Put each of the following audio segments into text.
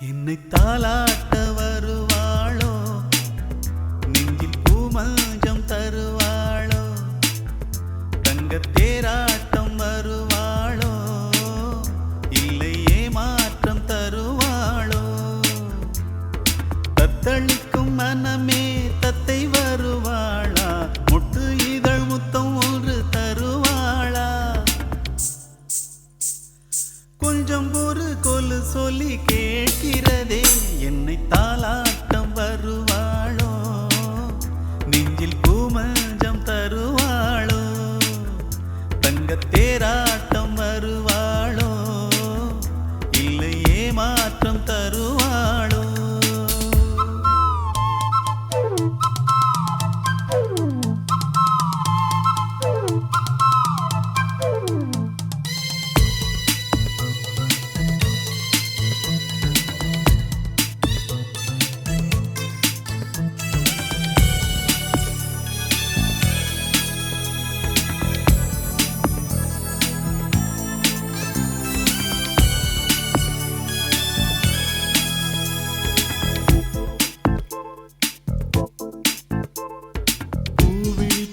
என்னை தாலாட்ட வருவாளோ, நெஞ்சில் பூமஞ்சம் தருவாளோ, தங்க தேராட்டம் வருவாளோ, இல்லை ஏமாற்றம் தருவாளோ, தத்தளிக்கும் மனமே தத்தை வருவாளா, முட்டு இதழ் முத்தம் ஒன்று தருவாளா, கொஞ்சம் ஒரு கொலு சொல்லி கேட்கிறதே, என்னை தாலாட்டம் வருவாளோ, நெஞ்சில் பூமஞ்சம் தருவாளோ, தங்க தேராட்டம் வருவாளோ, இல்லை ஏமாற்றம் தருவாளோ.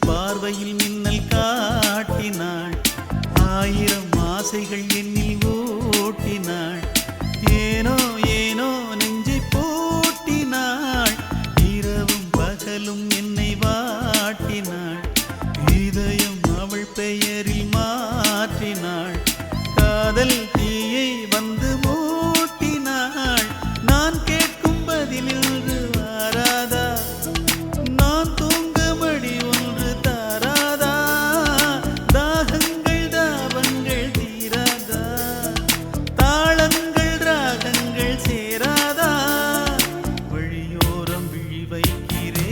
பார்வையில் மின்னல் காட்டினாள், ஆயிரம் ஆசைகள் என்னில் ஓட்டினாள், ஏனோ ஏனோ நெஞ்சை போட்டினாள், இரவும் பகலும் என்னை வாட்டினாள், இதயம் அவள் பெயரில் மாற்றினாள், காதல் தீயை வந்து மூட்டினாள், நான் கேட்கும் பதிலில் வாராதா, நான் தூங்க மடி ஒன்று தாராதா, தாகங்கள் தாபங்கள் தீராதா, தாளங்கள் ராகங்கள் சேராதா, வழியோரம் விழி வைக்கிறேன்,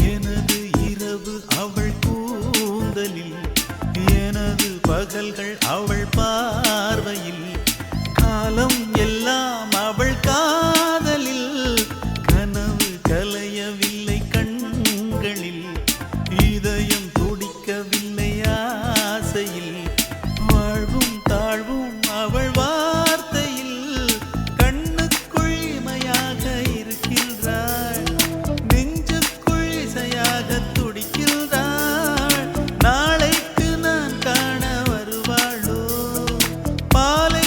எனது இரவு அவள் கூந்தலில், எனது பகல்கள் அவள் பார்வையில், காலம் எல்லாம் அவள் காதலில், கனவு கலையவில்லை கண்களில், இதயம் துடிக்கவில்லை ஆசையில், வாழ்வும் தாழ்வும் அவள் வார்த்தையில், கண்ணுக்குள் இமையாக இருக்கின்றாள், நெஞ்சுக்குள் இசையாக துடிக்கின்றாள், நாளைக்கு நான் காண வருவாளோ, பாலை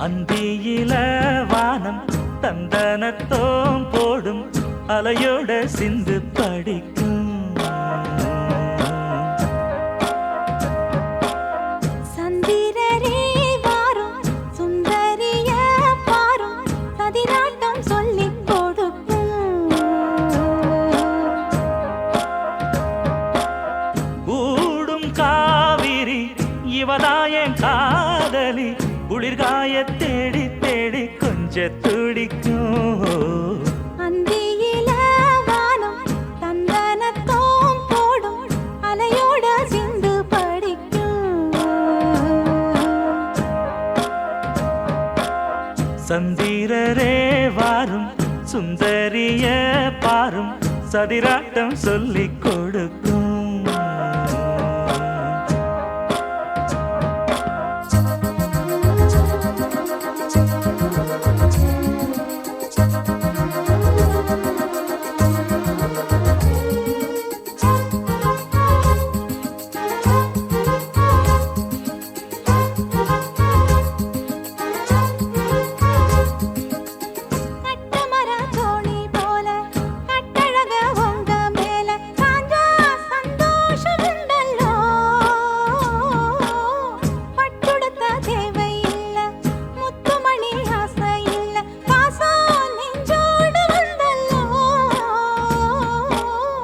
அந்தியில வானம் தந்தனத்தோம் போடும் அலையோட சிந்து படிக்கும். சந்திரரே வாரும் சுந்தரிய பாரும் சதிராட்டம் சொல்லிக் கொடுக்கும். கூடும் காவிரி இவதாயன் காதலி குளிர்காய தேடி தேடி கொஞ்ச துடிக்கும். அந்தியில வானம் தந்தனத்தோம் போடும் அலையோட சிந்து படிக்கும். சந்திரரே வாரும் சுந்தரிய பாரும் சதிராட்டம் சொல்லிக் கொடுக்கும்.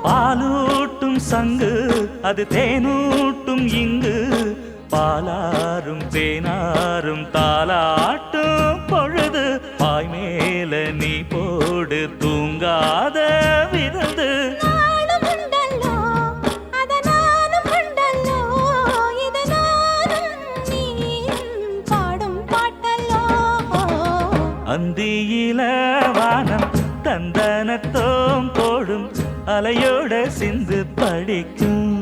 பாலூட்டும் சங்கு அது தேனூட்டும் இங்கு பாலாரும் தேனாரும் தாலாட்டும் பொழுது பாய் மேல நீ போடு தூங்காத விருந்து. அந்தியில வானம் தந்தனத்தோம் போடும் அலையோட சிந்து படிக்கும்.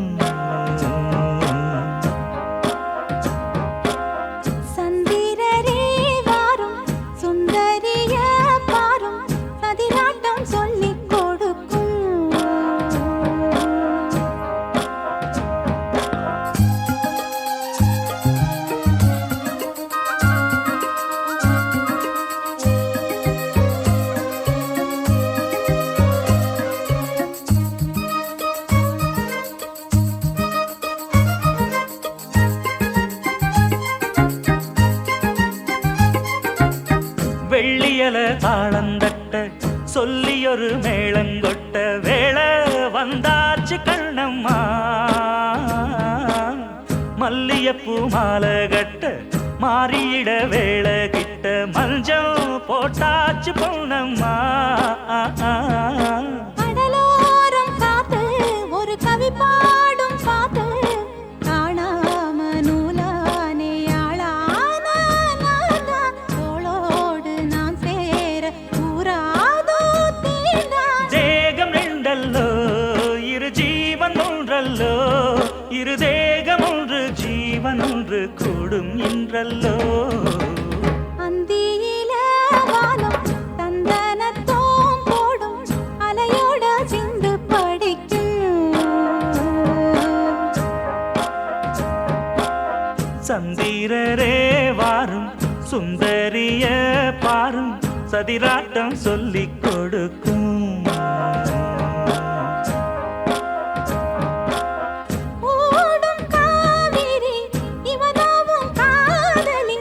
சந்திரரே வாரும் சுந்தரிய பாரும் சதிராட்டம் சொல்லிக் கொடுக்கும். வெள்ளியல தாளந்தட்ட சொல்லியொரு மேளங்கொட்ட வேளை வந்தாச்சு கண்ணம்மா. மல்லியப்பூ மாலை கட்ட மாறியிட வேளை கிட்ட மஞ்சள் போட்டாச்சு பொன்னம்மா. கடலோரம் காத்து ஒரு கவி பாடும் பாத்து காணாம நூலானே ஆளான தோளோடு நான் சேர கூறாதோ தீண்டான். தேகம் ரெண்டல்லோ இரு ஜீவன் ஒன்றல்லோ இரு தேகம் ஒன்று ஜீவன் ஒன்று கூடும் இன்றல்லோ. அந்தியில வானம் தந்தனத்தோம் போடும் அலையோட சிந்து படிக்கும். சந்திரரே வாரும் சுந்தரிய பாரும் சதிராட்டம் சொல்லிக் கொடுக்கும். ஓடும் காவிரி இவதாவும் காதலி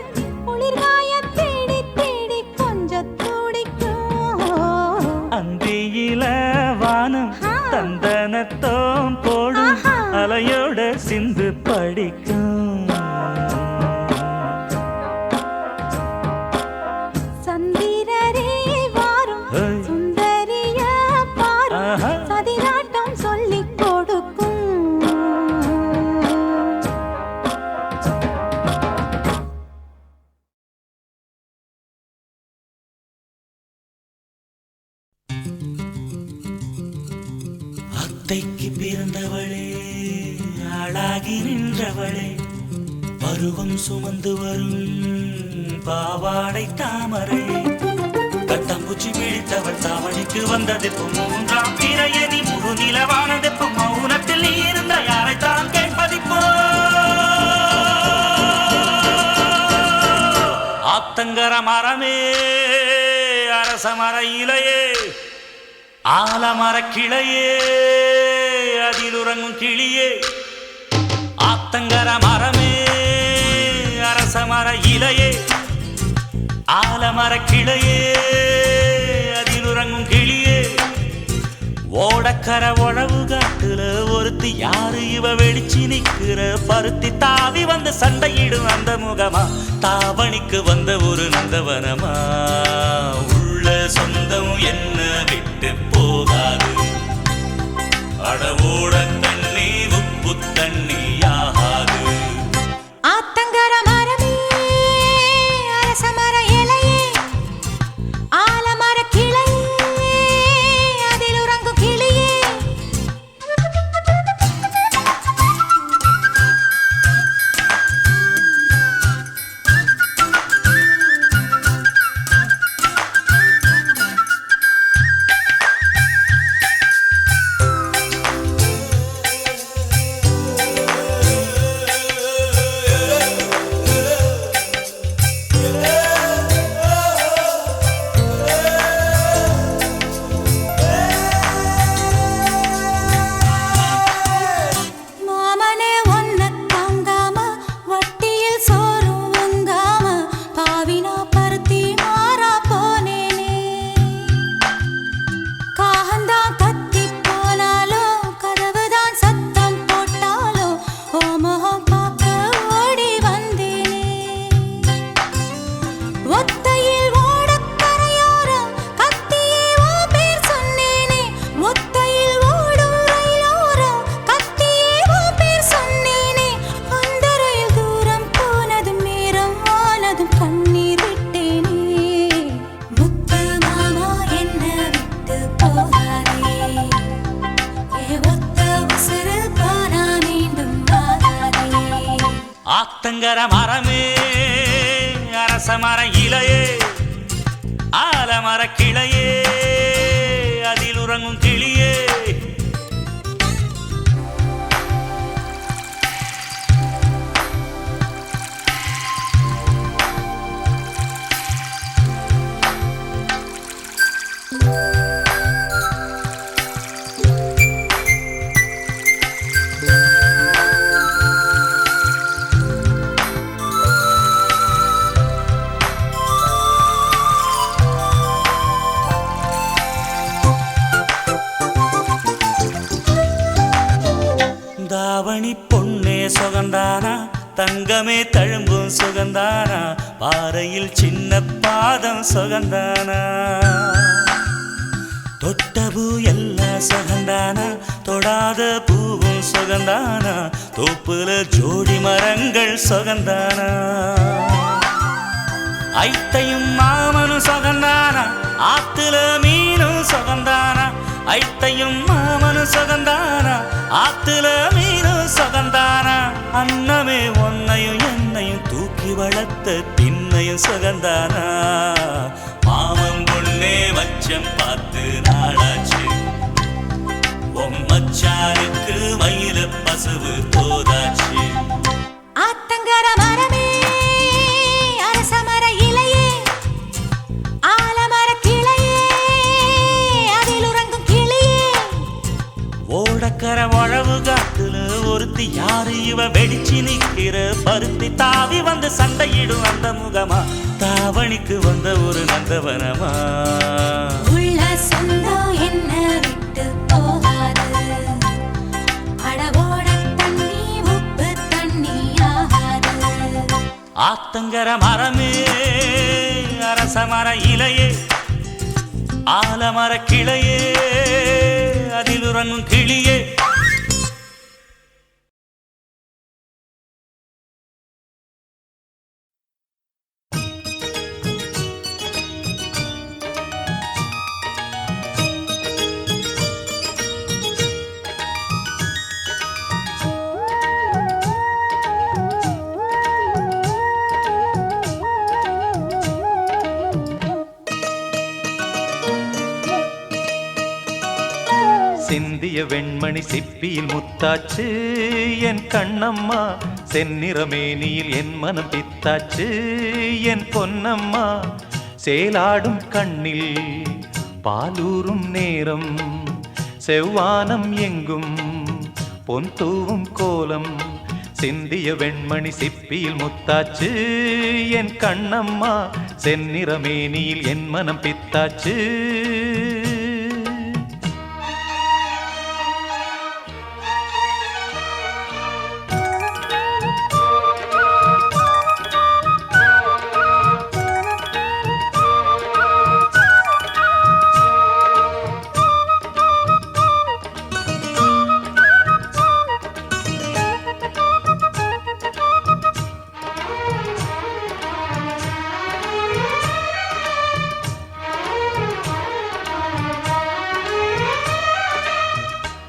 குளிர்காய தேடி தேடி கொஞ்சம் துடிக்கும். அந்தியில வானம் தந்தனத்தோம் போடும் அலையோட சிந்து படிக்கும். சந்திரரே வாரும் சுந்தரிய பாரும் சதிராட்டம் சொல்லிக் கொடுக்கும். அத்தைக்கு பிறந்தவளே ஆளாகி நின்றவளே பருவம் சுமந்து வரும் பாவாடை தாமரை கட்டம்பூச்சி பிடித்தவள் தாவணிக்கு வந்ததெப்பு மூன்றாம் பிறையதி முழு நிலவானதெப்பு மௌனத்தில் நீ இருந்த யாரைத்தான் கேட்பதிப்போ ஆத்தங்கர மரமே அரச மர இலையே ஆலமர கிளையே அதில் உறங்கும் கிளியே ஆத்தங்கர மரமே அரச மர இலையே ஆலமர கிளையே அதில் உறங்கும் கிளியே ஓடக்கர உழவு காட்டுல ஒருத்தி யாரு இவ வெளிச்சி நிக்கிற பருத்தி தாவி வந்து சண்டையிடும் அந்த முகமா தாவணிக்கு வந்த ஒரு நந்தவனமா உள்ள சொந்தம் என்ன விட்டு போகாது அடவோட தண்ணி உப்பு தண்ணி ஆகாது ஆத்தங்கர மரமே அரச மர இலையே ஆலமர கிளையே அதில் உறங்கும் கிளியே மாமனே ஒன்ன தாங்காம வட்டியில் சோறும் உங்காம பாவினா பருத்தி மாறா போனேனே காகந்தான் கத்தி போனாலும் கதவுதான் சத்தம் போட்டாலும் ஓ முகம் பார்க்க ஓடி வந்தேனே ஒத்தையில் ஓடக்கரையோரம் கத்தியே ஓ பேர் சொன்னேனே ஒத்தையில் ஓடும் ரயிலோரம் கத்தியே ஓ பேர் சொன்னேனே அந்த ரயில் தூரம் போனதும் நேரம் ஆனதும் கண்ணீர் விட்டேனே முத்து மாமா என்ன விட்டு போகாதே ஏ ஒத்த உசுறு போனா மீண்டும் வாராதே ஆத்தங்கர மரமே அரச மர இலையே ஆலமர கிளையே அதில் உறங்கும் கிளியே தாவணி பொன்னே சுகந்தானா தங்கமே தழும்பும் சுகந்தானா பாறையில் சின்ன பாதம் சுகந்தானா தொட்டபூ எல்லாம் சுகந்தானா தொடாத பூவும் சுகந்தானா தோப்புல ஜோடி மரங்கள் சுகந்தானா ஐத்தையும் மாமனும் சுகந்தானா ஆத்துல மீனும் சுகந்தானா ஐத்தையும் மாமனும் சுகந்தானா ஆத்துல மீனும் சுகந்தானா அன்னமே ஒன்னையும் என்னையும் தூக்கி வளர்த்த திண்ணையும் சுகந்தானா மாமன் பொண்ணே மச்சம் பார்த்து நாளாச்சு மச்சாருக்கு மயில பசுவு போதாச்சு ஆத்தங்கர மரமே அரச மர இலையே ஆலமர கிளையே அதில் உறங்கும் கிளியே ஓடக்கர உழவு காட்டுல ஒருத்தி யாரு இவ வெடிச்சு நிக்கிற பருத்தி தாவி வந்து சண்டையிடும் அந்த முகமா தாவணிக்கு வந்த ஒரு நந்தவனமா உள்ள சொந்தம் என்ன விட்டு போகாது அடவோட தண்ணி உப்பு தண்ணி ஆகாது ஆத்தங்கர மரமே அரச மர இலையே ஆலமர கிளையே அதில் உறங்கும் கிளியே சிந்திய வெண்மணி சிப்பியில் முத்தாச்சு என் கண்ணம்மா செந்நிறமேனியில் என் மனம் பித்தாச்சு என் பொன்னம்மா சேலாடும் கண்ணில் பாலூரும் நேரம் செவ்வானம் எங்கும் பொன் தூவும் கோலம் சிந்திய வெண்மணி சிப்பியில் முத்தாச்சு என் கண்ணம்மா செந்நிறமேனியில் என் மனம் பித்தாச்சு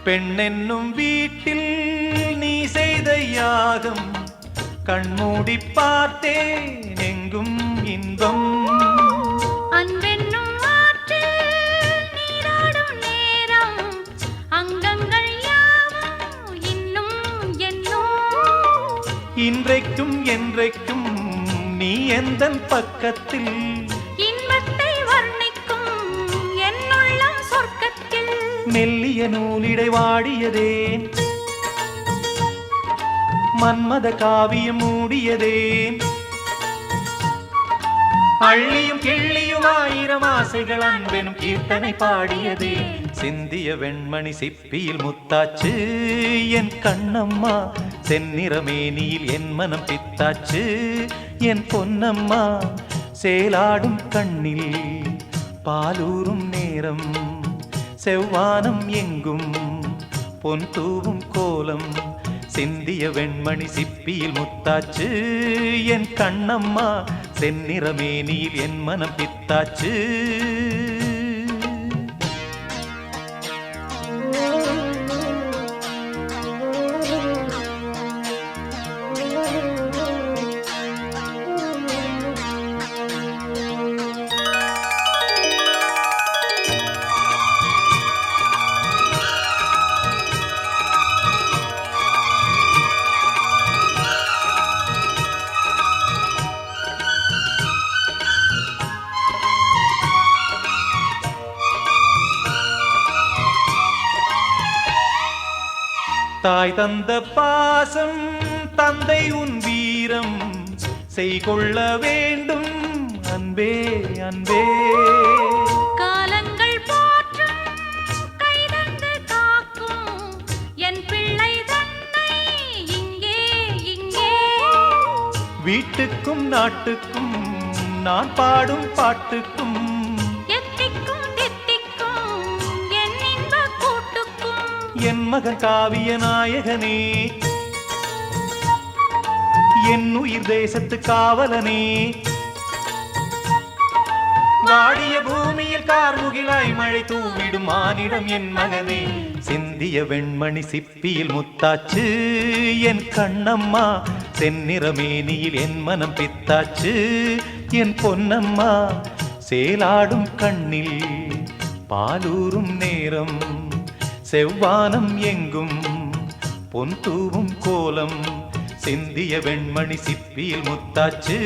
பெண்ணென்னும் வீட்டில் நீ செய்த யாகம் கண்மூடி பார்த்தேன் எங்கும் இன்பம் அன்பென்னும் ஆற்றில் நீராடும் நேரம் அங்கங்கள் யாவும் இன்னும் என்னும் இன்றைக்கும் என்றைக்கும் நீ எந்தன் பக்கத்தில் இன்பத்தை வர்ணிக்கும் என்னுள்ளம் சொர்க்கத்தில் மெல்லிய நூலிடை வாடியதேன் மன்மத காவியம் மூடியதேன் அள்ளியும் கிள்ளியும் ஆயிரம் ஆசைகள் அன்பெனும் கீர்த்தனை பாடியதே சிந்திய வெண்மணி சிப்பியில் முத்தாச்சு என் கண்ணம்மா செந்நிறமேனியில் என் மனம் பித்தாச்சு என் பொன்னம்மா சேலாடும் கண்ணில் பாலூரும் நேரம் செவ்வானம் எங்கும் பொன் தூவும் கோலம் சிந்திய வெண்மணி சிப்பியில் முத்தாச்சு என் கண்ணம்மா செந்நிறமேனியில் என் மனம் பித்தாச்சு தாய் தந்த பாசம் தந்தை உன் வீரம் செய்கொள்ள வேண்டும் அன்பே அன்பே காலங்கள் போற்றும் கைதந்து காக்கும் என் பிள்ளை தன்னை இங்கே இங்கே வீட்டுக்கும் நாட்டுக்கும் நான் பாடும் பாட்டுக்கும் என் மகன் காவிய நாயகனே என் உயிர் தேசத்து காவலனே வாடிய பூமியில் கார்முகிலாய் மழை தூவிடும் மானிடம் என் மகனே சிந்திய வெண்மணி சிப்பியில் முத்தாச்சு என் கண்ணம்மா செந்நிறமேனியில் என் மனம் பித்தாச்சு என் பொன்னம்மா சேலாடும் கண்ணில் பாலூரும் நேரம் செவ்வானம் எங்கும் பொன் தூவும் கோலம் சிந்திய வெண்மணி சிப்பியில் முத்தாச்சு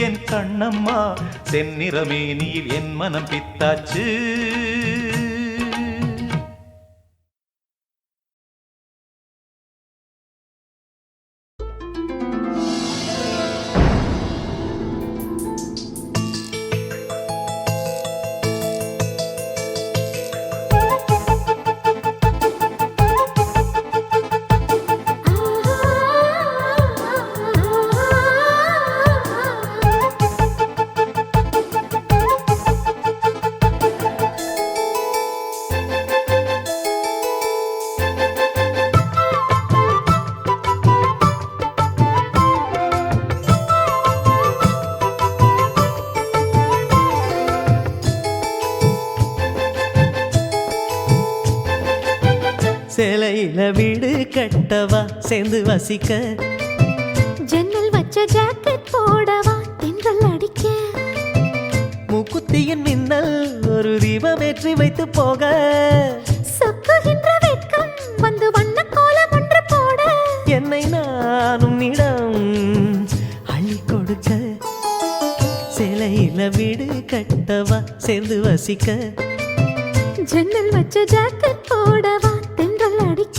என் கண்ணம்மா செந்நிறமேனியில் என் மனம் பித்தாச்சு சேலையில வீடு கட்டவா சேர்ந்து வசிக்க ஜன்னல் வச்ச ஜாக்கெட் போடவா தென்றல் அடிக்க மூக்குத்தியின் மின்னல் ஒரு தீபம் ஏற்றி வைத்து போக சொக்குகின்ற வெட்கம் வந்து வண்ண கோலம் ஒன்று போட என்னை நான் உன்னிடம் சிலையில வீடு கட்டவா சேர்ந்து வசிக்க ஜன்னல் வச்ச ஜாக்கெட் போடவா தென்றல் அடிக்க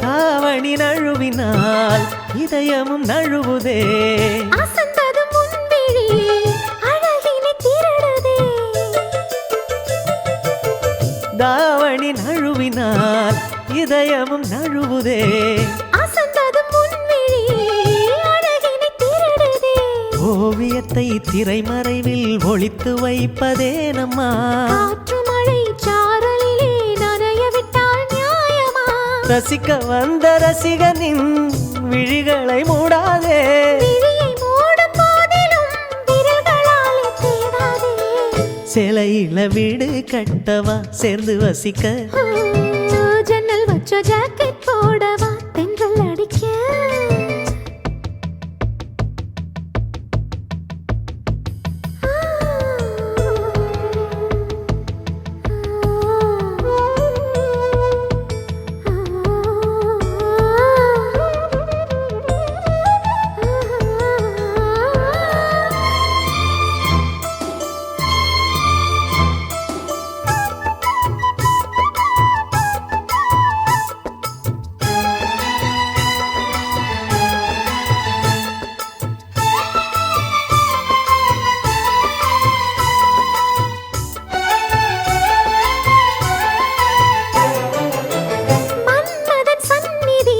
தாவணி நழுவினால் இதயமும் நழுவுதே அசந்தது முன்விழி அழகினை திருடுதே தாவணி நழுவினால் இதயமும் நழுவுதே அசந்தது முன்விழி அழகினை திருடுதே ஓவியத்தை திரைமறைவில் ஒளித்து வைப்பதே நம்மா காற்று மழை சாரலிலே நனைய விட்டால் நியாயமா ரசிக்க வந்த ரசிகனின் விழிகளை மூடாதே விழியை மூடும் போதிலும் விரல்களாலே தேடாதே சிலையில வீடு கட்டவா சேர்ந்து வசிக்க ஜன்னல் வச்ச ஜாக்கெட் போடவா தென்றல் அடிக்க மன்மதன் சந்நிதி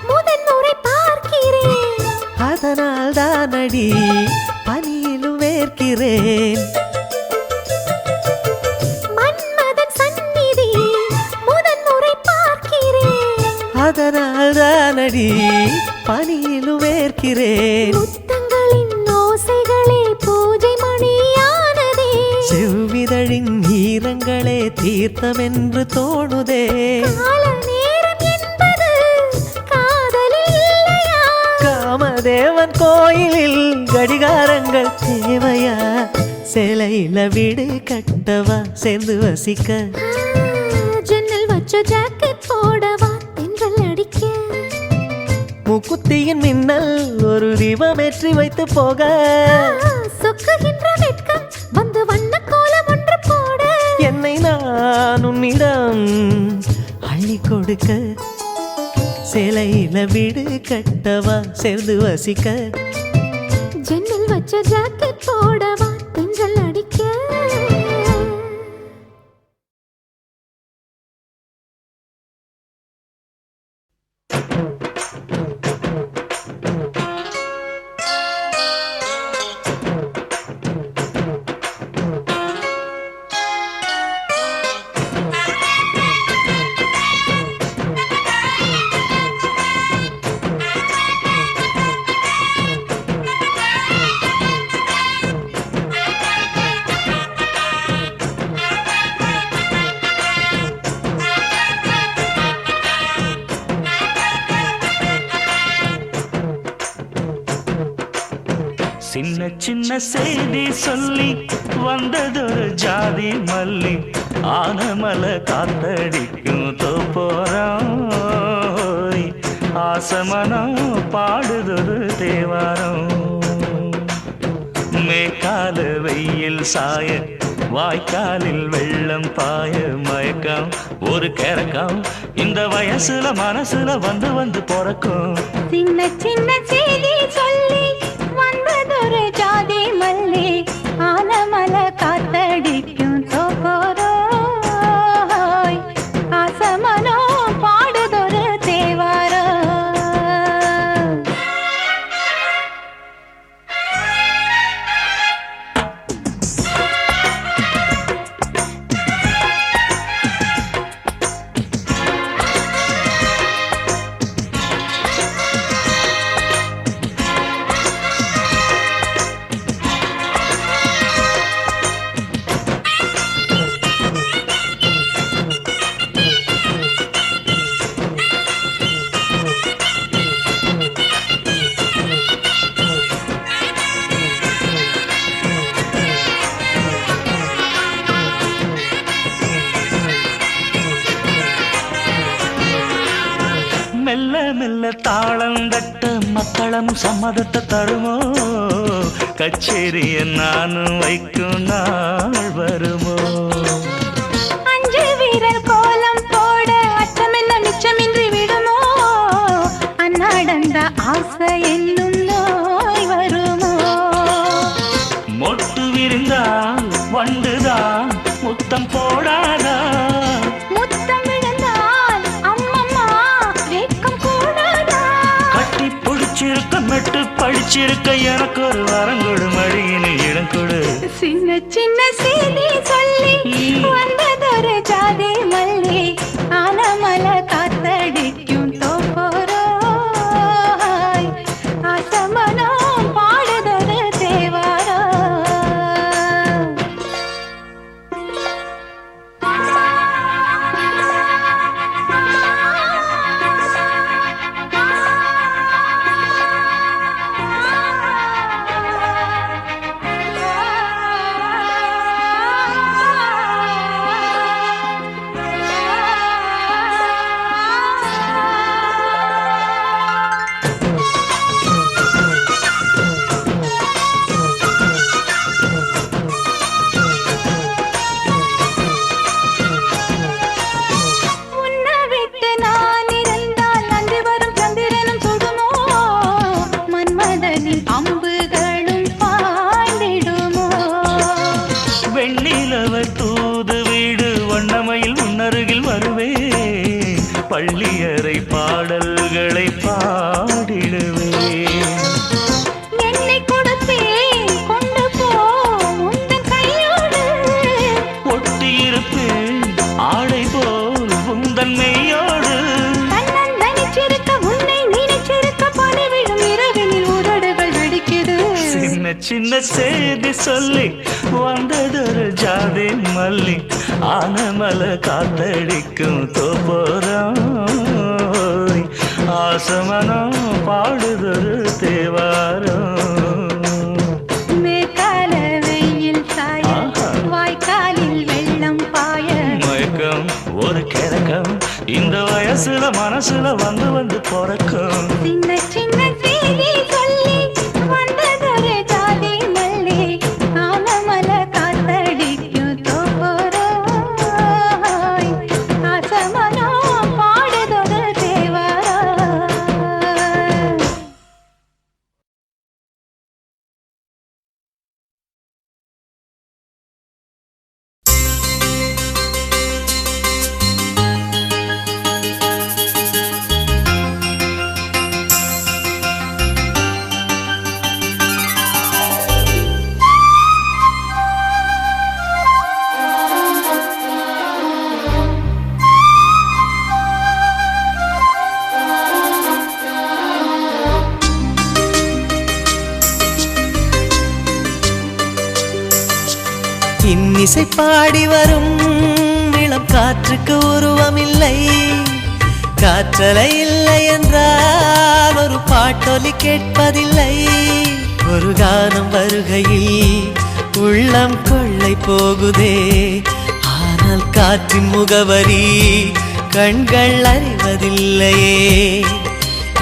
முதன்முறை பார்க்கிறேன் அதனால் தானடி பனியிலும் வேர்க்கிறேன் மன்மதன் சந்நிதி முதன்முறை பார்க்கிறேன் அதனால் தானடி பனியிலும் வேர்க்கிறேன் முத்தங்களின் ஓசைகளே பூஜை மணியானதே செவ்விதழின் ஈரங்களே தீர்த்தமென்று தோணுதே கால நேரம் என்பது காதலில் இல்லையா காமதேவன் கோயிலில் கடிகாரங்கள் தேவையா சிலையில வீடு கட்டவா சேர்ந்து வசிக்க ஜன்னல் வச்ச ஜாக்கெட் போடவா தென்றல் அடிக்க முக்குத்தியின் மின்னல் ஒரு தீபமேற்றி வைத்து போக சொக்குகின்ற வெட்கம் வந்து வண்ண கோலம் ஒன்று போட என்னை நான் உன்னிடம் அள்ளி கொடுக்க சிலையில வீடு கட்டவா சேர்ந்து வசிக்க ஜன்னல் வச்ச ஜாக்கெட் போடவா தென்றல் அடிக்க சின்ன சின்ன செய்தி சொல்லி வந்ததொரு ஜாதி மல்லி ஆனமல காத்தடிக்கும் தோப்போரம் ஆசமனம் பாடுதொரு தேவாரம் மேற்கால வெயில் சாய வாய்க்காலில் வெள்ளம் பாய மயக்கம் ஒரு கிறக்கம் இந்த வயசுல மனசுல வந்து வந்து பிறக்கும் சின்ன சின்ன செய்தி சொல்லி வந்ததொரு ஜாதி மல்லி ஆனமல காத்தடிக்கும் தோப்போரோய் ஆசமனோ பாடுதொரு தேவாரோ மெல்ல தாளந்தட்ட மக்களும் சம்மதத்தை தருமோ கச்சேரிய நானும் வைக்கும் நாள் வருமோ அஞ்சு வீரர் கோலம் போட அச்சமென்ன மிச்சமின்றி விடுமோ அந்நாடந்த ஆசை என்னும் நோய் வருமோ மொட்டு விரிந்தால் வண்டுதான் முத்தம் போடாதா முத்தம் விழுந்தால் அம்மம்மா வேக்கம் கூடாதா கட்டி பிடிச்சிருக்க மெட்டு பழிச்சிருக்க எனக்கு ஒரு வரங்கொடு மடியின் இடம் கொடு சின்ன சின்ன செய்தி சொல்லி வந்ததொரு ஜாதி மல்லி ஆனமல காத்தடிக்கும் தோப்போராய் ஆசமனோ பாடுதொரு தேவாரா அம்புகளும் பாண்டிடுமோ வெண்ணிலவர் தூது வீடு வண்ணமையில் முன்னருகில் வருவே பள்ளியறை பாடல்களை பாடிடுவே என்னை கொடுத்தேன் கொண்டு போ உந்தன் கையோடு ஒட்டியிருப்பேன் ஆடை போல் உந்தன் மெய்யோடு தன்னந்தனிச்சிருக்க உன்னை நினைச்சிருக்க பணிவிடும் இரவினில் உதடுகள் வெடிக்குது சின்ன சின்ன செய்தி சொல்லி வந்ததொரு ஜாதி மல்லி ஆனமல காத்தடிக்கும் தோப்போராய் ஆசமனம் பாடுதொரு தேவாரம் மேற்கால வெயில் சாய வாய்க்காலில் வெள்ளம் பாய மயக்கம் ஒரு கிழக்கம் இந்த வயசுல மனசுல வந்து வந்து பிறக்கும் சின்ன சின்ன செய்தி சொல்லி வந்ததொரு ஜாதி மல்லி ஆனமல காத்தடிக்கும் தோப்போராய் ஆசமனோ பாடுதொரு தேவாரா இன்னிசை பாடி வரும் இளம் காற்றுக்கு உருவமில்லை காற்றலை இல்லை என்றால் ஒரு பாட்டொலி கேட்பதில்லை ஒரு கானம் வருகையில் உள்ளம் கொள்ளை போகுதே ஆனால் காற்றின் முகவரி கண்கள் அறிவதில்லையே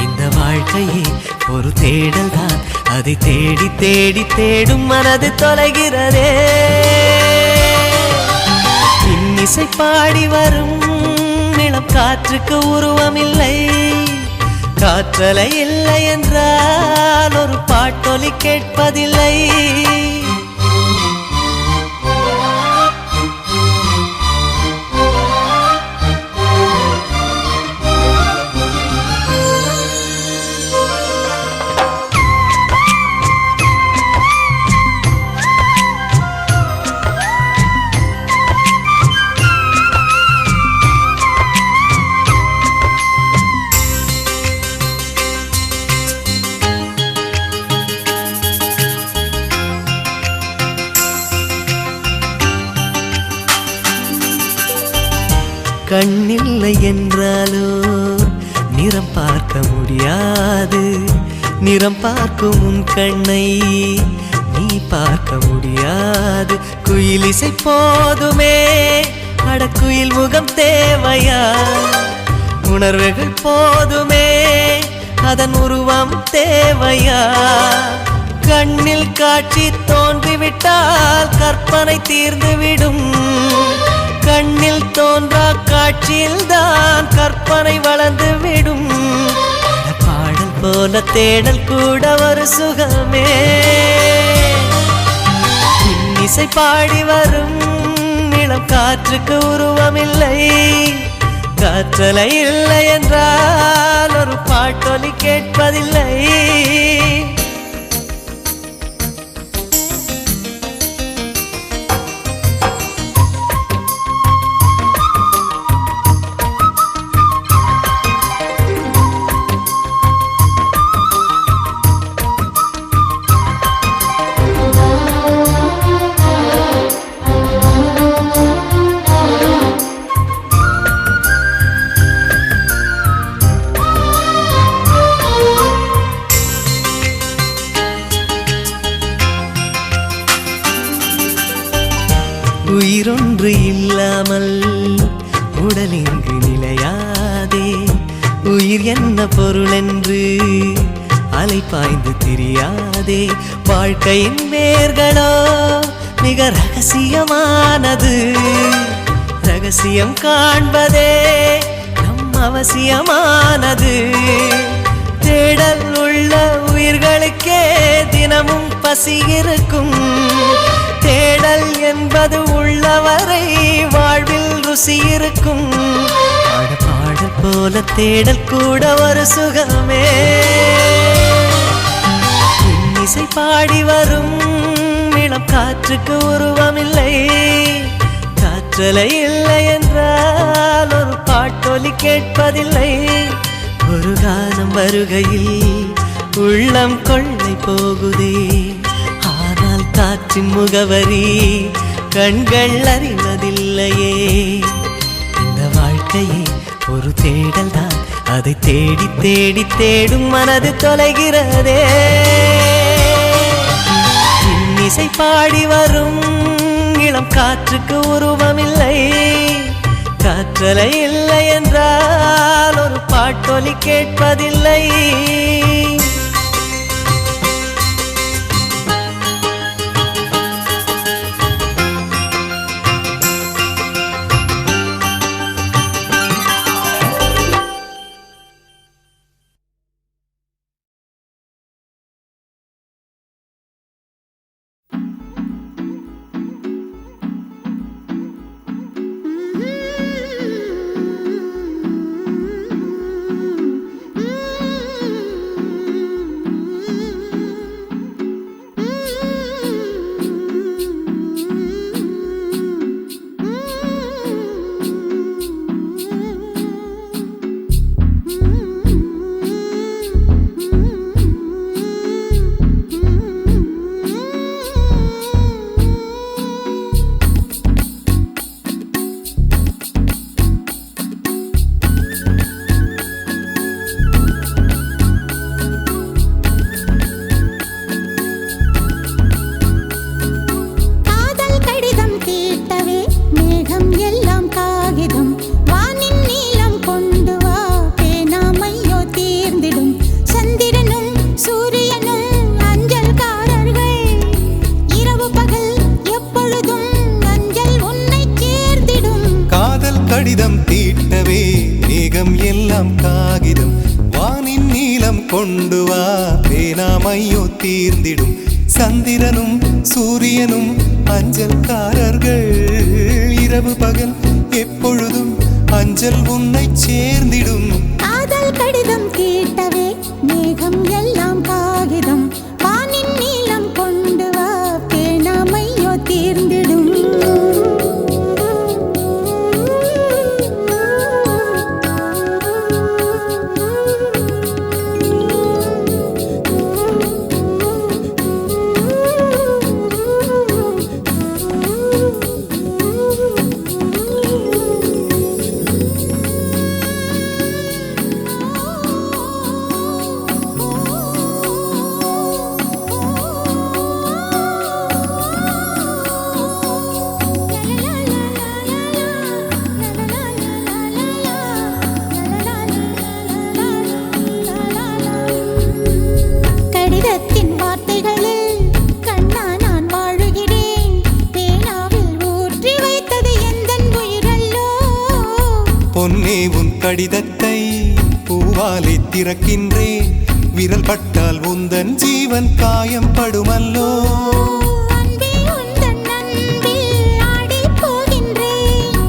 இந்த வாழ்க்கையே ஒரு தேடல் தான் அதை தேடி தேடி தேடும் மனது தொலைகிறதே இன்னிசை பாடி வரும் இளம் காற்றுக்கு உருவமில்லை காற்றலை இல்லை என்றால் ஒரு பாட்டொலி கேட்பதில்லை கண்ணில்லை என்றாலோ நிறம் பார்க்க முடியாது நிறம் பார்க்கும் உன் கண்ணை நீ பார்க்க முடியாது குயிலிசை போதுமே அடக்குயில் முகம் தேவையா உணர்வுகள் போதுமே அதன் உருவம் தேவையா? கண்ணில் காட்சி தோன்றிவிட்டால் கற்பனை தீர்ந்துவிடும். கண்ணில் தோன்றா காட்சியில்தான் கற்பனை வளர்ந்துவிடும். பாடல் போல தேடல் கூட ஒரு சுகமே. இன்னிசை பாடி வரும் இளம் காற்றுக்கு உருவமில்லை. காற்றலை இல்லை என்றால் ஒரு பாட்டொலி கேட்பதில்லை. உயிரொன்று இல்லாமல் உடல் இங்கு நிலையாதே. உயிர் என்ன பொருள் என்று அலை பாய்ந்து தெரியாதே. வாழ்க்கையின் வேர்களோ மிக ரகசியமானது. ரகசியம் காண்பதே நம் அவசியமானது. தேடல் உள்ள உயிர்களுக்கே தினமும் பசி இருக்கும். தேடல் என்பது உள்ளவரை வாழ்வில் ருசி இருக்கும். பாடல் போல தேடல் கூட ஒரு சுகமே. இன்னிசை பாடி வரும் இளம் காற்றுக்கு உருவமில்லை. காற்றலை இல்லை என்றால் ஒரு பாட்டொலி கேட்பதில்லை. ஒரு காலம் வருகையில் உள்ளம் கொள்ளை போகுதே. ஆனால் காற்றின் முகவரி கண்கள் அறிவதில்லையே. இந்த வாழ்க்கையே ஒரு தேடல் தான். அதை தேடி தேடி தேடும் மனது தொலைகிறதே. இன்னிசை பாடி வரும் இளம் காற்றுக்கு உருவமில்லை. காற்றலை இல்லை என்றால் ஒரு பாட்டொலி கேட்பதில்லை. கடிதம் தீட்டவே மேகம் எல்லாம் காகிதம் வானின் நீலம் கொண்டு வா பேனாமையோ தீர்ந்திடும் சந்திரனும் சூரியனும் அஞ்சல்காரர்கள் இரவு பகல் எப்பொழுதும் அஞ்சல் உன்னை சேர்ந்திடும் காதல் கடிதம் தீட்டவே மேகம் எல்லாம் காகிதம் வானின் நீலம் கொண்டு வா பேனாமையோ தீர்ந்திடும் கடிதத்தை பூவாலை திறக்கின்றேன் விரல் பட்டால் உந்தன் ஜீவன் காயம் படுமல்லோ அன்பே உந்தன் அன்பில் ஆடிப் போகின்றேன்.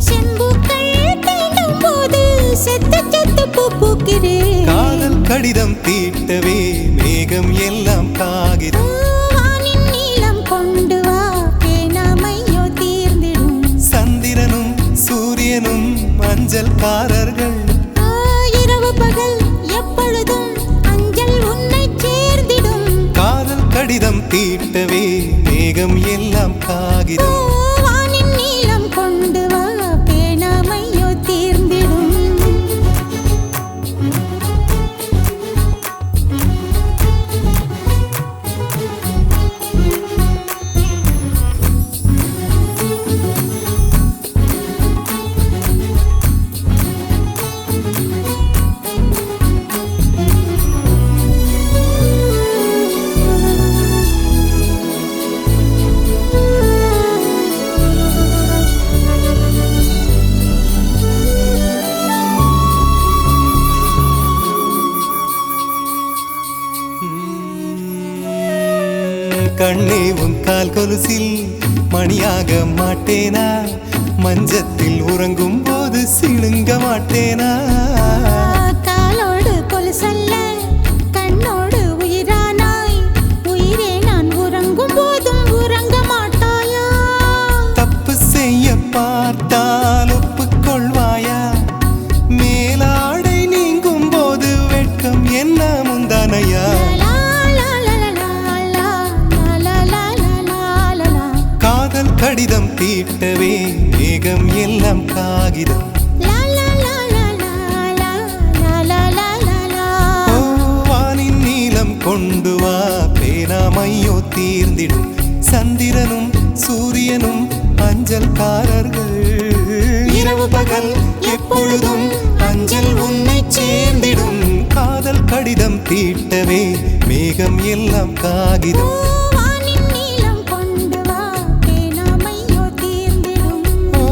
செம்புக்கள் தீண்டும் போது செத்து செத்து பூ பூக்கிறேன். காதல் கடிதம் தீட்டவே மேகம் எல்லாம் காகிதம் வானின் நீலம் கொண்டு வா பேனாமையோ தீர்ந்திடும். சந்திரனும் சூரியனும் மஞ்சள்காரர்கள் இரவு பகல் எப்பொழுதும் அஞ்சல் உன்னை சேர்ந்திடும். காதல் கடிதம் தீட்டவே மேகம் எல்லாம் காகிதம் வானின் நீலம் கொண்டு வா பேனாமையோ தீர்ந்திடும். கண்ணே உன் கால் கொலுசில் மணியாக மாட்டேனா மஞ்சத்தில் உறங்கும் போது சிணுங்க மாட்டேனா காலோடு கொலுசல்ல கண்ணோடு உயிரானாய். உயிரே நான் உறங்கும் போதும் உறங்க மாட்டாயா? தப்பு செய்ய பார்த்தால் ஒப்புக்கொள்வாயா மேலாடை நீங்கும் போது வெட்கம் என்ன முந்தானையா லா, லா, லா, லா, லா, லா, லா, லா, லா, லா, லா. காதல் கடிதம் தீட்டவே மேகம் எல்லாம் காகிதம் லா, லா, லா, லா, லா, லா, லா, லா, லா, லா. ஓ, வானின் நீலம் கொண்டு வா பேனாமையோ தீர்ந்திடும் சந்திரனும் சூரியனும் அஞ்சல்காரர்கள் இரவு பகல் எப்பொழுதும் அஞ்சல் உன்னை சேர்ந்திடும் காதல் கடிதம் தீட்டவே மேகம் எல்லாம் காகிதம் வானின் நீலம் கொண்டு வா பேனாமையோ தீர்ந்திடும். ஓ.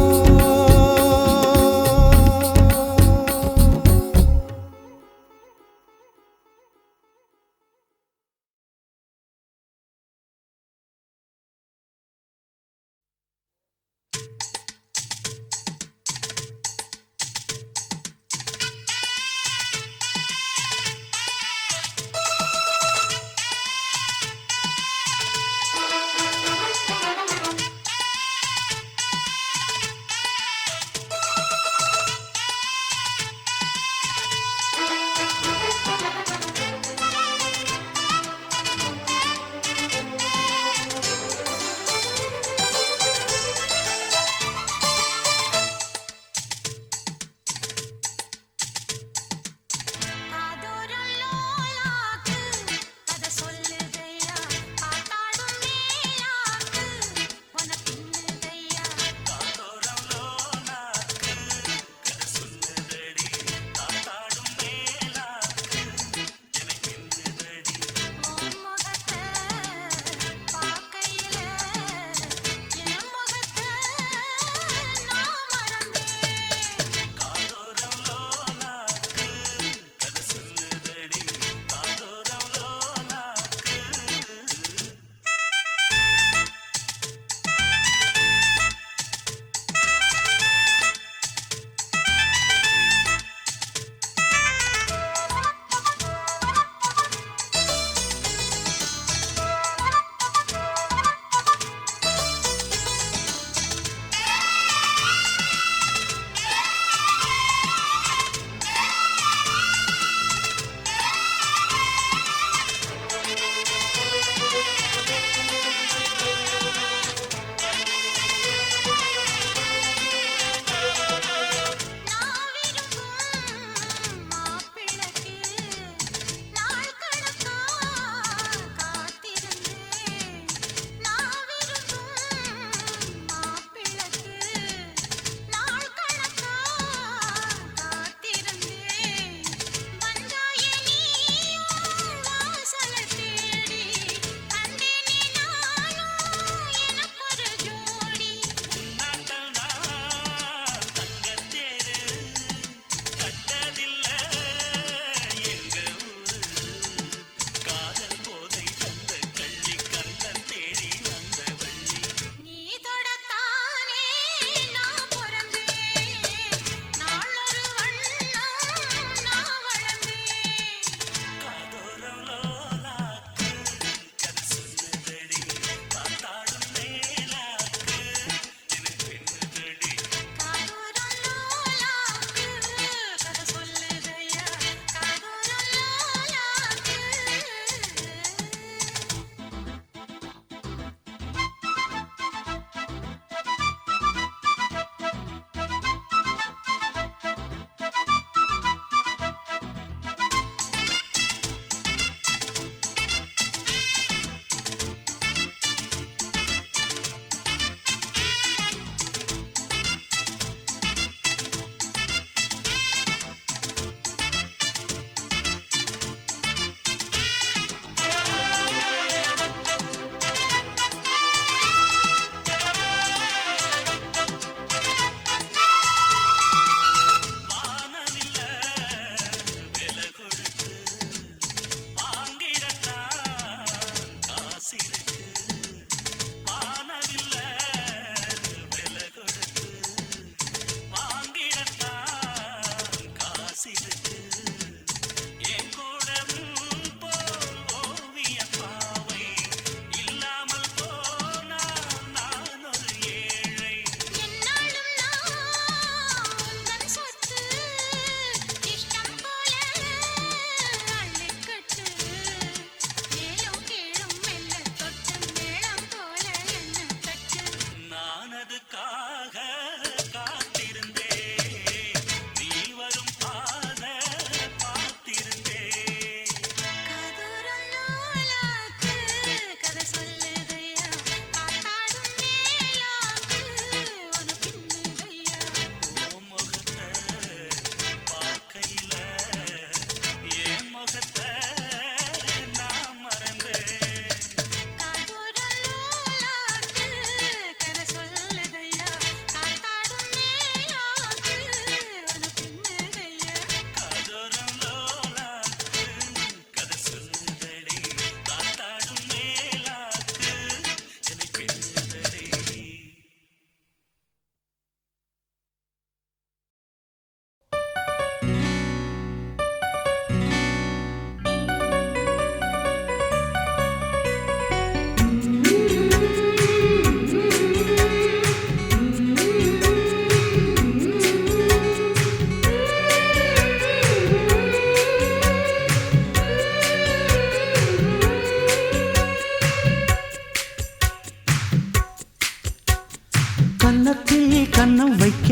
கன்னம் வைக்க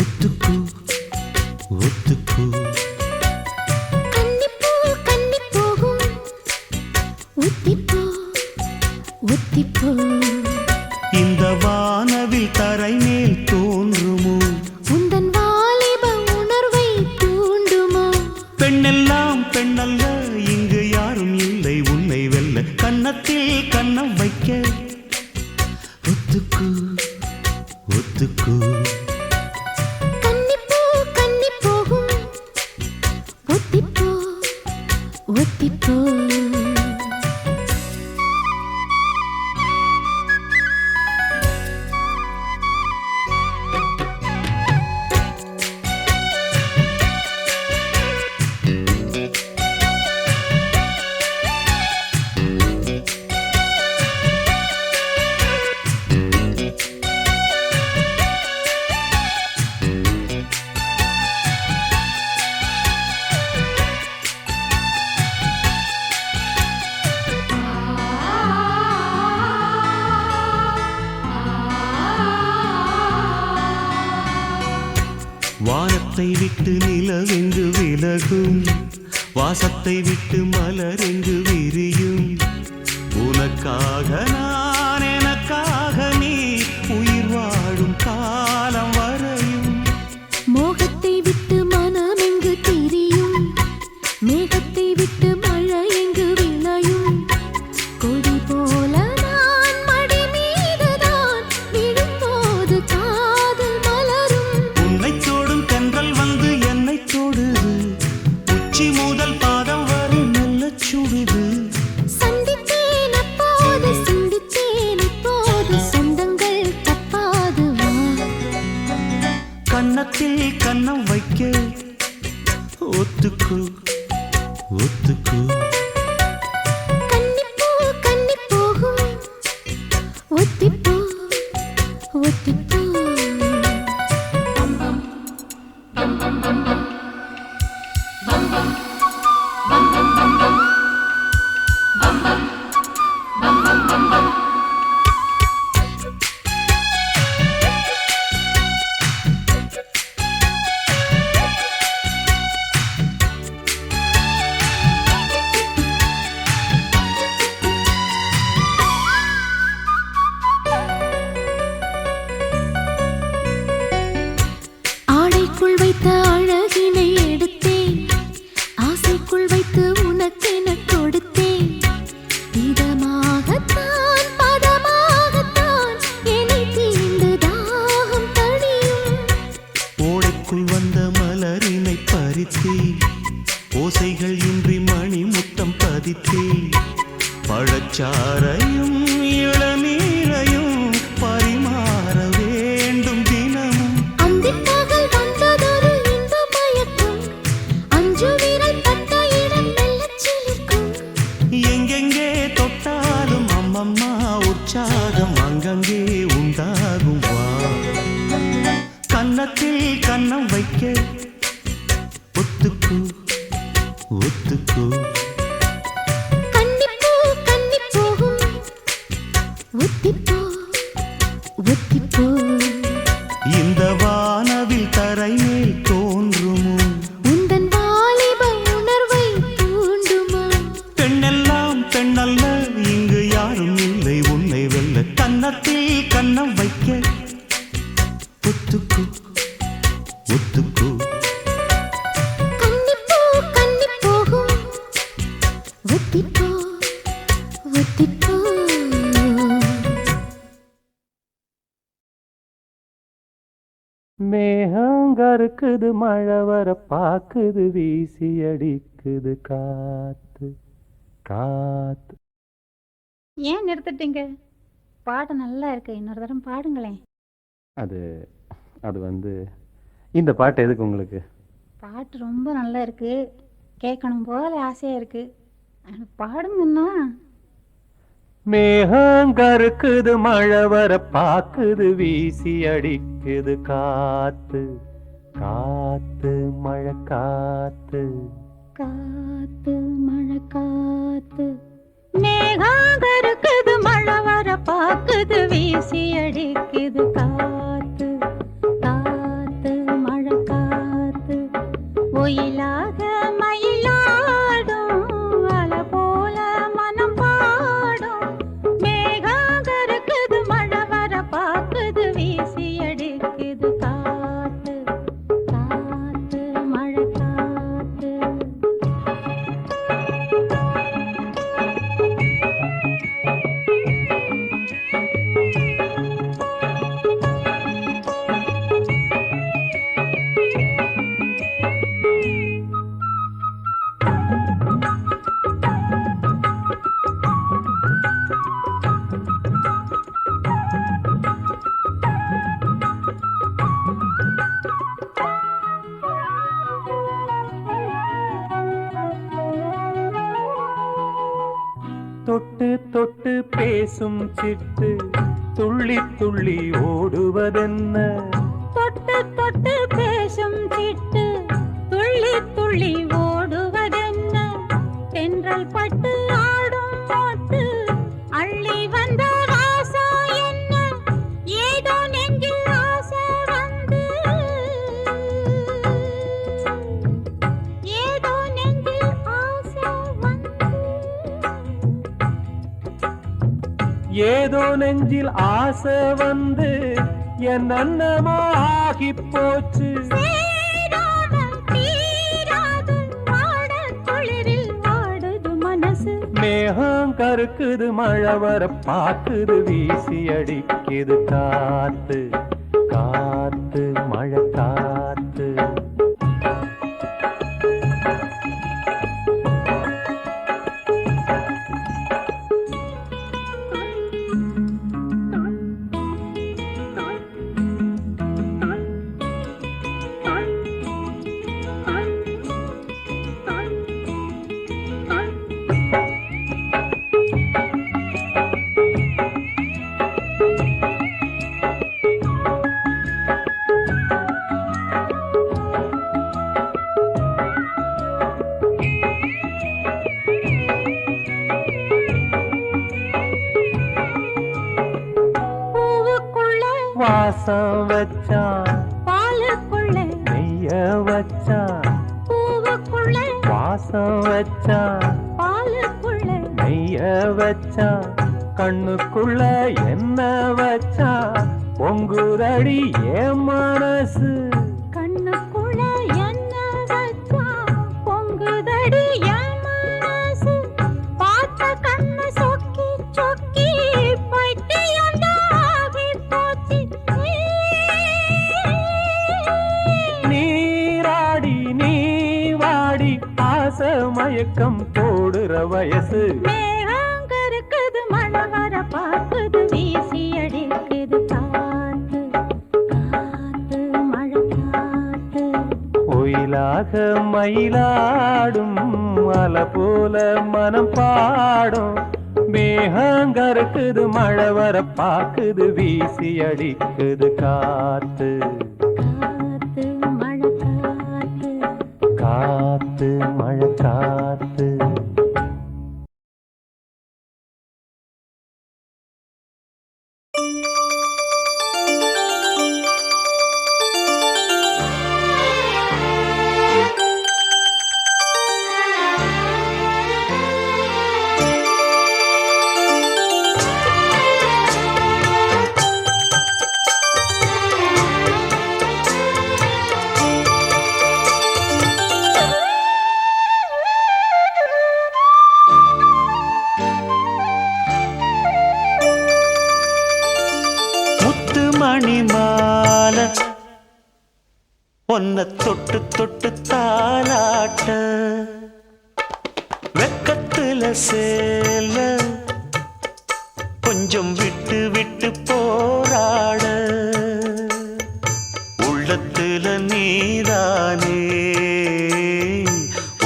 ஒத்துக்கு ஒத்துக்கு. கன்னிப்பூ கன்னி போகும் ஒத்திப்போ ஒத்திப்போ. இந்த வானவில் தரை மேல் தோன்றுமோ உந்தன் வாலிப உணர்வை தூண்டுமோ. பெண்ணெல்லாம் பெண்ணல்ல இங்கு யாரும் இல்லை உன்னை வெல்ல. கன்னத்தில் கன்னம் வைக்க ஒத்துக்கு ஒத்துக்கு. கன்னிப்பூ கன்னி போகும் ஒத்திப்போ ஒத்திப்போ. வானத்தை விட்டு நிலவெங்கு விலகும், வாசத்தை விட்டு மலரெங்கு விரியும். உனக்காக நான் எனக்காக நீ உயிர் வாழும் காலம் வரையும். மோகத்தை விட்டு மனம் எங்கு திரியும், மேகத்தை விட்டு மழை எங்கு விளையும். கொடி போல நான் மடி மீதுதான் விழும்போது காதல் மலரும். உன்னை தோடும் தென்றல் வந்து என்னை தொடுது, உச்சி முதல் பாதம் வரை நல்ல சுடுது. சந்தித்தேன் அப்போது சிந்தித்தேன் இப்போது சொந்தங்கள் தப்பாது வா. கன்னத்தில் கன்னம் வைக்க ஒத்துக்கு ஒத்துக்கு. கன்னிப்பூ கன்னி போகும் ஒத்திப்போ ஒத்திப்போ. ஆடைக்குள் வைத்த அழகினை எடுத்தேன், ஆசைக்குள் வைத்து உனக்கென கொடுத்தேன். இதமாகத்தான் பதமாகத்தான் என்னை தீண்டு தாகம் தணியும். ஓடைக்குள் வந்த மலரினை பறித்தே, ஓசைகள் இன்றி மணி முத்தம் பதித்தே. பழச்சாரையும் இளநீரையும் பரிமாற வேண்டும் தினமும். அந்திப் பகல் வந்ததொரு இன்ப மயக்கம், அஞ்சு விரல் பட்ட இடம் மெல்லச் சிலிர்க்கும். எங்கெங்கே தொட்டாலும் அம்மம்மா உற்சாகம் அங்கங்கே உண்டாகும் வா. கன்னத்தில் கன்னம் வைக்க ஒத்துக்கு ஒத்துக்கு. கன்னிப்பூ கன்னி போகும் ஒத்திப்போ ஒத்திப்போ. இந்த வானவில் தரை மேல் தோன்றுமோ உந்தன் வாலிப உணர்வை தூண்டுமோ. பெண்ணெல்லாம் பெண்ணல்ல இங்கு யாரும் இல்லை உன்னை வெல்ல. கன்னத்தில் கன்னம் வைக்க ஒத்துக்கு ஒத்துக்கு. கன்னிப்பூ கன்னி போகும் ஒத்திப்போ ஒத்திப்போ. மேகங்கருக்குது மழை வர பாக்குது வீசி அடிக்குது காத்து காத்து. ஏன் நிறுத்திட்டீங்க? பாட்டு நல்லா இருக்கு, இன்னொரு தரம் பாடுங்களேன். அது அது வந்து இந்த பாட்டு எதுக்கு உங்களுக்கு? பாட்டு ரொம்ப நல்லா இருக்கு, கேட்கணும் போல ஆசையா இருக்கு. பாடுங்கண்ணா. மேகங்கருக்குது மழை வர பாக்குது வீசி அடிக்குது காத்து காத்து மழை காத்து. காத்து மழை காத்து. மேகம் கருக்குது மழை வர பாக்குது வீசி அடிக்குது காத்து. தொட்டு தொட்டு பேசும் சிட்டு துள்ளி துள்ளி ஓடுவதென்ன தொட்டு தொட்டு பேசும் சிட்டு துள்ளி துள்ளி ஓடுவதென்ன தென்றல் பட்டு ஆடும் பாட்டு அள்ளி வந்த வாசம் என்ன ஏதோ நெஞ்சில் ஆசை வந்து ஏதோ நெஞ்சில் ஆசை வந்து ஏதோ நெஞ்சில் ஆசை வந்து என் அன்னமோ ஆகி போச்சு சேராமல் தீராது வாடக் குளிரில் வாடுது மனசு மேகம் கருக்குது மழை வர பாக்குது வீசி அடிக்குது காத்து காத்து மழை காத்து பூவுக்குள்ள வாசம் வச்சான் பாலுக்குள்ள நெய்ய வச்சான் பூவுக்குள்ள வாசம் வச்சான் பாலுக்குள்ள நெய்ய வச்சான் கண்ணுக்குள்ள என்ன வச்சான் பொங்குதடி என் மனசு கண்ணுக்குள்ள என்ன வச்சா பொங்குதடி என் மனசு பார்த்த கண்ணு சொக்கி சொக்கி பைத்தியந்தாகி போச்சு நீராடி நீ வாடி ஆசை மயக்கம் போடுற வயசு மேகங்கருக்குது மழை வர பார்க்குது வீசி அடிக்குது காத்து காத்து மழை காத்து ஒயிலாக மயிலாடும் அலை போல மனம் பாடும் மேகங்கருக்குது மழை வர பாக்குது வீசி அடிக்குது காத்து காத்து மழை காத்து காத்து மழை காத்து முத்து மணி மாலை ஒன்ன தொட்டு தொட்டு தாலாட்ட வெக்கத்துல சேல கொஞ்சம் விட்டு விட்டு போராட உள்ளத்துல நீதானே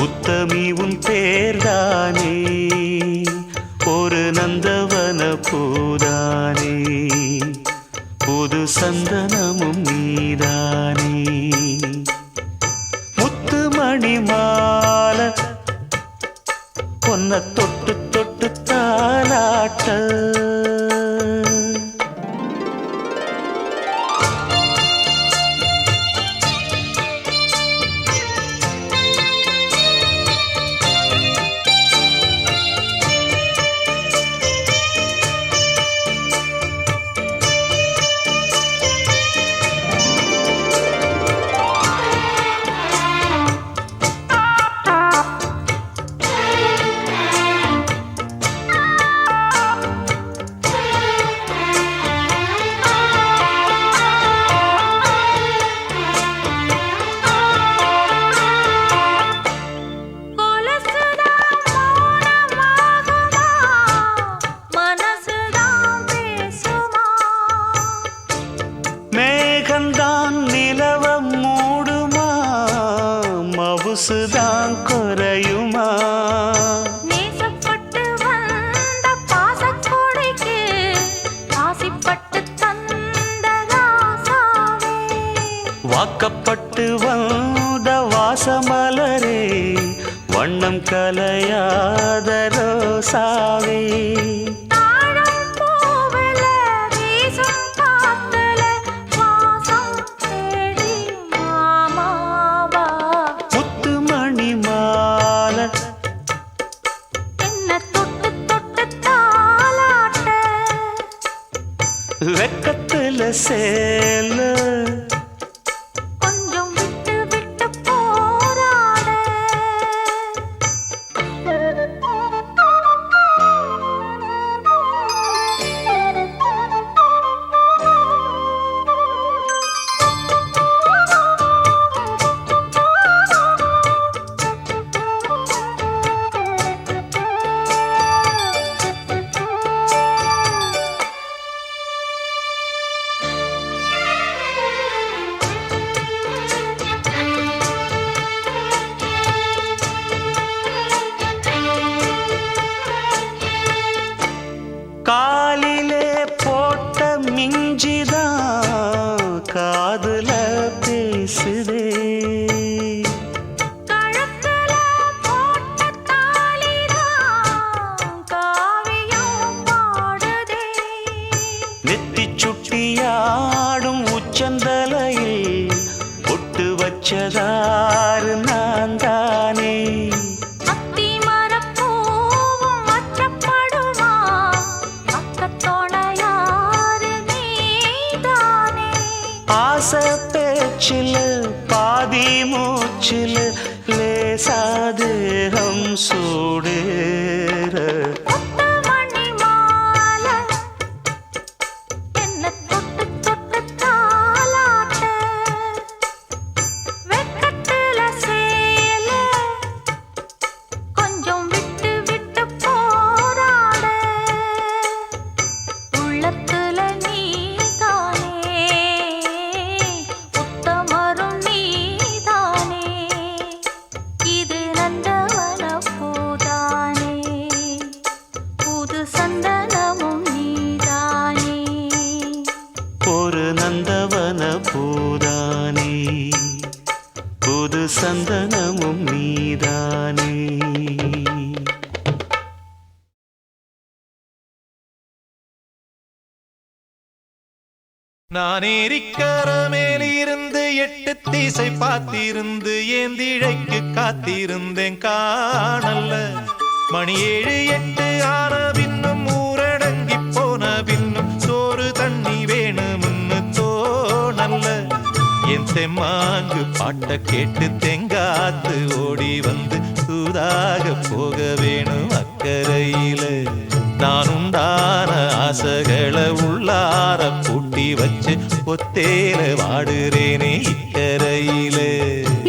உத்தமி உன் பேர்தானே ஒரு நந்தவன பூதானே புது சந்தனமும் நீதானே முத்துமணி மாலை பொன்ன தொட்டு தொட்டு தாலாட்ட கலையாத ரோசாவே தாழம் பூவுல வீசும் காத்துல வாசம் தேடி மாமாவா முத்துமணி மாலை என்ன தொட்டு தொட்டு தாலாட்ட வெக்கத்துல சேல கொஞ்சம் விட்டு விட்டு போராட காலிலே போட்ட மிஞ்சிதான் காதுல பேசுதே கழுத்துல போட்ட தாலிதான் காவியம் பாடுதே நெத்தி சுட்டியாடும் உச்சந்தலையில் பொட்டு வச்சதாறு நான் தானே அத்தி மரப்பூவும் வச்சப்படுமா பக்கத்தோட யாரு நீதானே ஆசை பேச்சில் பாதி மூச்சில் லேசாதேகம் சூடேற முத்துமணி மாலை என்ன தொட்டு தொட்டு தாலாட்ட வெக்கத்துல சேல கொஞ்சம் விட்டு விட்டு போராட உள்ளத்துல நீதானே உத்தமரும் நீதானே இது நந்தவன பூதானே புது சந்தனமும் நீதானே ஒரு நந்தவன பூதானே புது சந்தனமும் நீதானே நான் ஏரிக்கர மேலிருந்து 8 திசை பார்த்திருந்து ஏந்திழைக்கு காத்திருந்தேன் காணல்ல மணி 7 8 ஆன பின்னும் ஊரடங்கி போன பின்னும் சோறு தண்ணி வேணும்னு தோணல்ல என் தெம்மாங்கு பாட்ட கேட்டு தெங்காத்து ஓடி வந்து சூதாக போக வேணும் அக்கறையில நான் உண்டான ஆசைகளை உள்ளார பூட்டி வச்சு ஒத்தேல வாடுறேனே இக்கரையில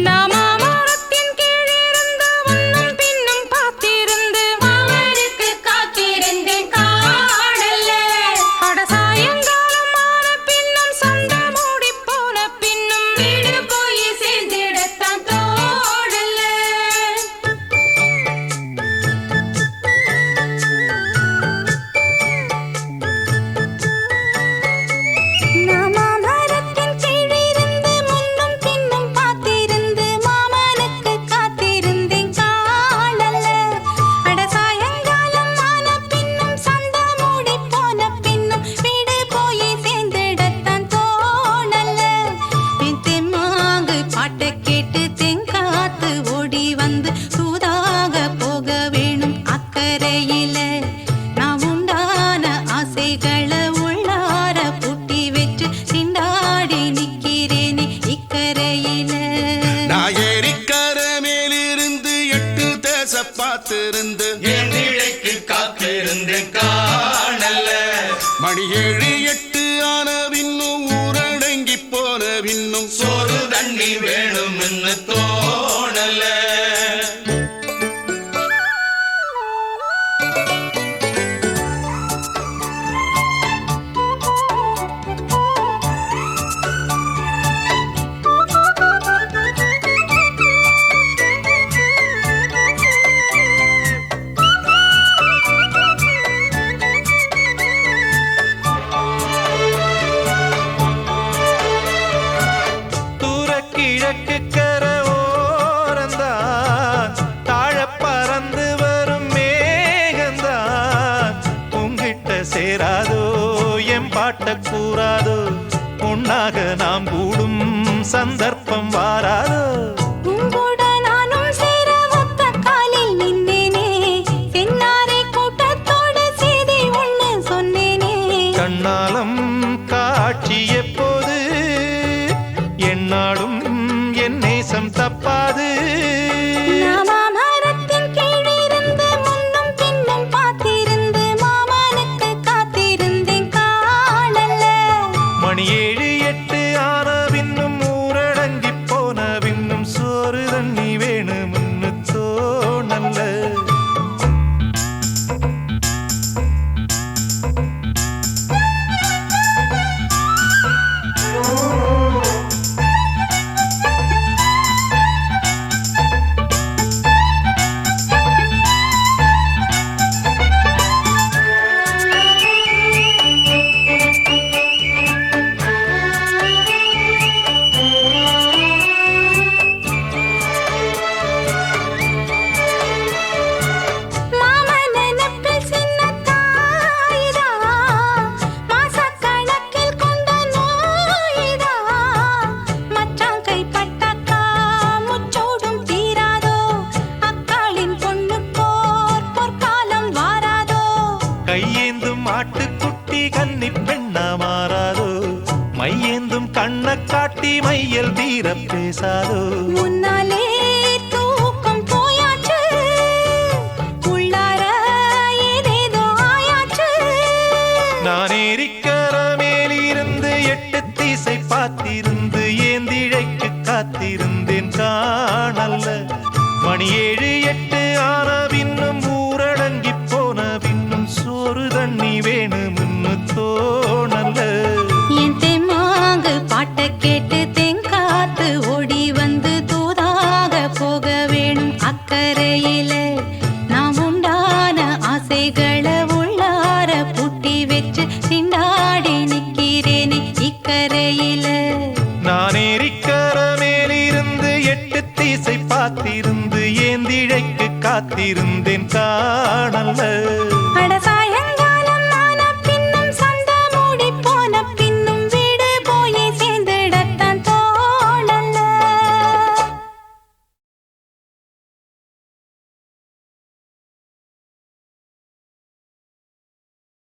நாமமரத்தின் கீழிருந்து முன்னும் பின்னும் பார்த்திருந்து மாமனுக்கு காத்திருந்தேன் காணல அட சாயங்காலம் ஆன பின்னும் சண்டை மூடி போன பின்னும் வீடு போய் சேர்ந்திடத்தான் தோடல நாமமரத்தின் கீழிருந்து முன்னும் பின்னும் பார்த்திருந்து மாமனுக்கு காத்திருந்தேன் காணல அட சாயங்காலம் ஆன பின்னும் சண்டை மூடி போன பின்னும் வீடு போய் சேர்ந்திடத்தான் தோணல என் தெம்மாங்கு பாட்டை கேட்டு தெங்காத்து ஓடி வந்து சூதாக போக வேணும் அக்கறையில நான் உண்டான ஆசைகளை உள்ளார பூட்டி வச்சு திண்டாடி நிக்கிறேனே இக்கரையில நான் ஏரிக்கர மேலிருந்து 8 தேச பார்த்திருந்து ஏந்திழைக்கு காத்திருந்தேன் காணல்ல மணி 7 8 ஆன பின்னும் ஊரடங்கி போன பின்னும் சோறு தண்ணி வேணும்னு தோணல சந்தர்ப்பம் வாராதோ உங்கூட நானும் சேர ஒத்த காலில் நின்னேனே சென்னாரை கூட்டத்தோடு செய்தி ஒண்ணு சொன்னேனே கண்ணாலம் காட்சி எப்போது என்னாலும் என் நேசம் தப்பாது மாமரத்தின் கீழிருந்து முன்னும் பின்னும் பார்த்திருந்து மாமனுக்கு காத்திருந்தேன் காணல மணி 7 8 ஆன பின்னும் ஊரடங்கி போன பின்னும் சோறு தண்ணி வேணும்னு தோணல்ல கையேந்தும் ஆட்டுக்குட்டி கன்னி பெண்ணா மாறாதோ மையேந்தும் கண்ண காட்டி மையல் தீர பேசாதோ முன்னாலே தூக்கம் போயாச்சு உள்ளார ஏதேதோ ஆயாச்சு நான் ஏரிக்கர மேலிருந்து 8 திசை பார்த்திருந்து ஏந்திழைக்கு காத்திருந்தேன் காணல்ல மணி 7 8 ஆன பின்னும் ஊரடங்கி போன பின்னும் சோறு தண்ணி வேணும்னு தோணல்ல என் தெம்மாங்கு பாட்டை கேட்டு தெங்காத்து ஓடி வந்து தூதாக போக வேணும் அக்கறையில நாம் உண்டான ஆசைகளை உள்ளார பூட்டி வச்சு திண்டாடி நிக்கிறேனே இக்கரையில நான் ஏரிக்கர மேலிருந்து 8 திசை பார்த்திருந்து ஏந்திழைக்கு காத்திருந்தேன் காணல்ல